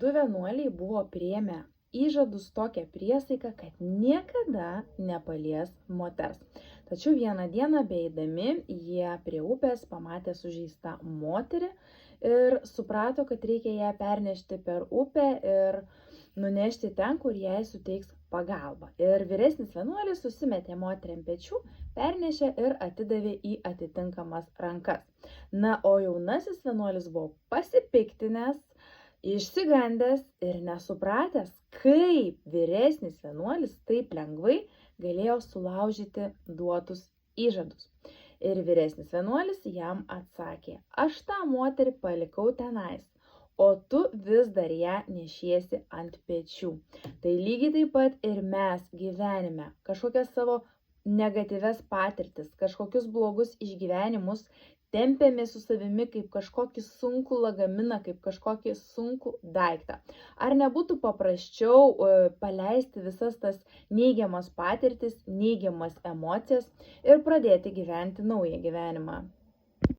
du vienuoliai buvo priėmę įžadus tokią priesaiką, kad niekada nepalies moters. Tačiau vieną dieną beeidami jie prie upės pamatė sužeistą moterį ir suprato, kad reikia ją pernešti per upę ir nunešti ten, kur jai suteiks pagalbą. Ir vyresnis vienuolis susimetė moterį ant pečių, pernešė ir atidavė į atitinkamas rankas. Na, o jaunasis vienuolis buvo pasipiktinęs, išsigandęs ir nesupratęs, kaip vyresnis vienuolis taip lengvai galėjo sulaužyti duotus įžadus. Ir vyresnis vienuolis jam atsakė: aš tą moterį palikau tenais, o tu vis dar ją nešiesi ant pečių. Tai lygiai taip pat ir mes gyvenime kažkokias savo negatyves patirtis, kažkokius blogus išgyvenimus tempiame su savimi kaip kažkokį sunkų lagaminą, kaip kažkokį sunkų daiktą. Ar nebūtų paprasčiau paleisti visas tas neigiamas patirtis, neigiamas emocijas ir pradėti gyventi naują gyvenimą?